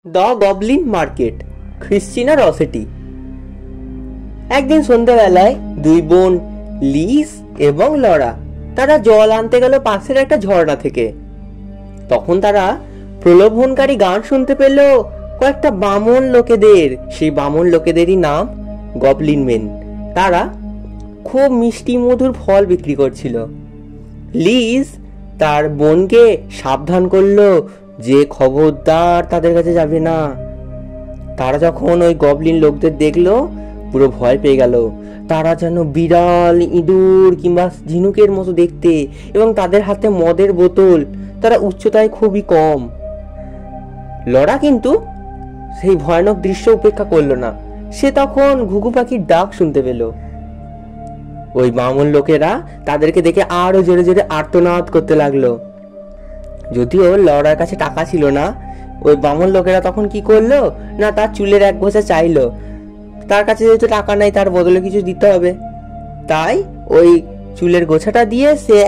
The goblin market, Christina Rossetti. একদিন সন্ধ্যাবেলায় দুই বোন লিস এবং লরা তারা জল আনতে গেল পাশের একটা ঝর্ণা থেকে। তখন তারা প্রলোভনকারী গান শুনতে পেল কয়েকটা বামন লোকেদের। সেই বামন লোকেদেরই নাম গবলিন মেন। তারা খুব মিষ্টি মধুর ফল বিক্রি করছিল। লিজ তার বোনকে সাবধান করলো যে খবরদার তাদের কাছে যাবে না। তারা যখন ওই গবলিন লোকদের দেখলো পুরো ভয় পেয়ে গেল। তারা যেন বিড়াল, ইঁদুর কিংবা ঝিনুকের মতো দেখতে, এবং তাদের হাতে মদের বোতল। তারা উচ্চতায় খুবই কম। লরা কিন্তু সেই ভয়ানক দৃশ্য উপেক্ষা করলো না। সে তখন ঘুঘু পাখির ডাক শুনতে পেল। ওই বামন লোকেরা তাদেরকে দেখে আরো জোরে জোরে আর্তনাদ করতে লাগলো। যদিও লরার কাছে টাকা ছিল না, ওই বামন লোকেরা তখন কি করলো না, তার চুলের এক গোছা চাইলো। তার কাছে যেহেতু টাকা নাই, তার বদলে কিছু দিতে হবে, তাই ওই চুলের গোছাটা দিয়ে সে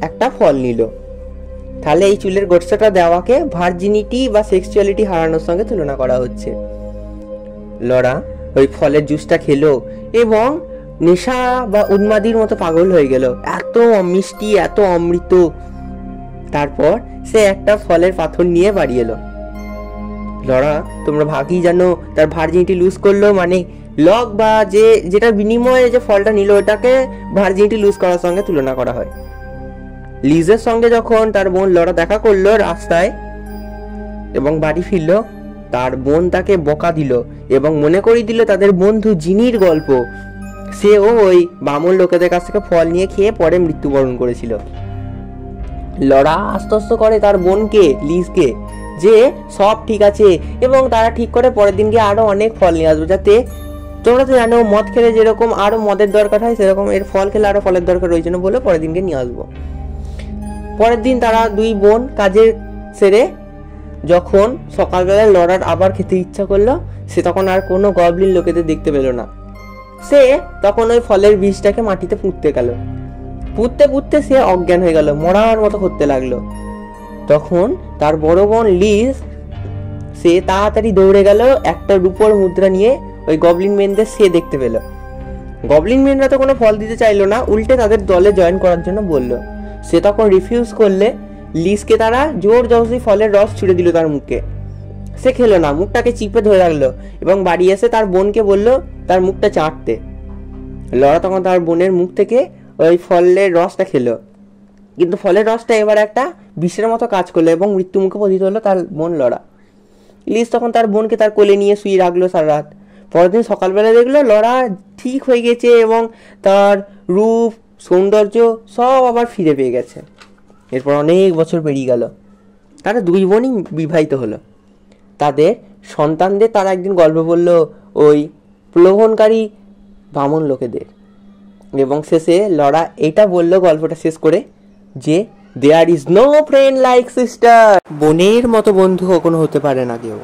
একটা ফল নিল। তাহলে এই চুলের গোছাটা দেওয়াকে ভার্জিনিটি বা সেক্সুয়ালিটি হারানোর সঙ্গে তুলনা করা হচ্ছে। লরা ওই ফলের জুসটা খেলো এবং নেশা বা উন্মাদির মতো পাগল হয়ে গেল। এত মিষ্টি, এত অমৃত। তারপর সে একটা ফলের পাথর নিয়ে বাড়ি এলো। লরা তোমরা ভাগই জানো তার ভার্জিনিটি লুজ করলো, মানে লক বা যেটার বিনিময়ে যে ফলটা নিল ওটাকে ভার্জিনিটি লুজ করার সঙ্গে তুলনা করা হয়। লিজের সঙ্গে যখন তার বোন লরা দেখা করলো রাস্তায় এবং বাড়ি ফিরল, তার বোন তাকে বকা দিল এবং মনে করিয়ে দিল তাদের বন্ধু জিনির গল্প। সেও ওই বামন লোকেদের কাছ থেকে ফল নিয়ে খেয়ে পরে মৃত্যুবরণ করেছিল। লরা আশ্বস্ত করে তার বোনকে, লিজকে, যে সব ঠিক আছে এবং তারা ঠিক করে পরের দিন গিয়ে আরো অনেক ফল নিয়ে আসবে, যাতে তোমরা তো জানো মদ খেলে যেরকম আরো মদের দরকার হয় সেরকম এর ফল খেলে আরো ফলের দরকার, ওই জন্য বলে পরের দিনকে নিয়ে আসবো। পরের দিন তারা দুই বোন কাজের সেরে যখন সকালবেলায় লরার আবার খেতে ইচ্ছা করলো, সে তখন আর কোনো গবলিন লোকেদের দেখতে পেল না। সে তখন ওই ফলের বীজটাকে মাটিতে পুঁততে গেল। পুঁততে পুঁততে সে অজ্ঞান হয়ে গেল, মরার মতো করতে লাগলো। তখন তার বড় বোন লিজ সে তাড়াতাড়ি দৌড়ে গেল একটা রূপোর মুদ্রা নিয়ে ওই গবলিন মেনদের সে দেখতে পেল। গবলিন মেনরা তো কোনো ফল দিতে চাইলো না, উল্টে তাদের দলে জয়েন করার জন্য বলল। সে তখন রিফিউজ করলে লিজকে তারা জোর জবরদস্তি ফলের রস ছুড়ে দিল তার মুখে। সে খেলো না, মুখটাকে চিপে ধরে রাখলো এবং বাড়ি এসে তার বোনকে বলল তার মুখটা চাটতে। লরা তখন তার বোনের মুখ থেকে ওই ফলের রসটা খেলো, কিন্তু ফলের রসটা এবার একটা বিষের মতো কাজ করলো এবং মৃত্যু মুখে পতিত হলো তার বোন লরা। লিজ তখন তার বোনকে তার কোলে নিয়ে শুয়ে রাখলো সারা রাত। পরের দিন সকালবেলা দেখলো লরা ঠিক হয়ে গেছে এবং তার রূপ, সৌন্দর্য সব আবার ফিরে পেয়ে গেছে। এরপর অনেক বছর পেরিয়ে গেল। তারা দুই বোনই বিবাহিত হলো। তাদের সন্তানদের তারা একদিন গল্প বলল ওই প্রলোভনকারী বামন লোকেদের, এবং শেষে লরা এটা বলল গল্পটা শেষ করে যে there is no friend like sister. বোনের মতো বন্ধু কখনো হতে পারে না কেউ।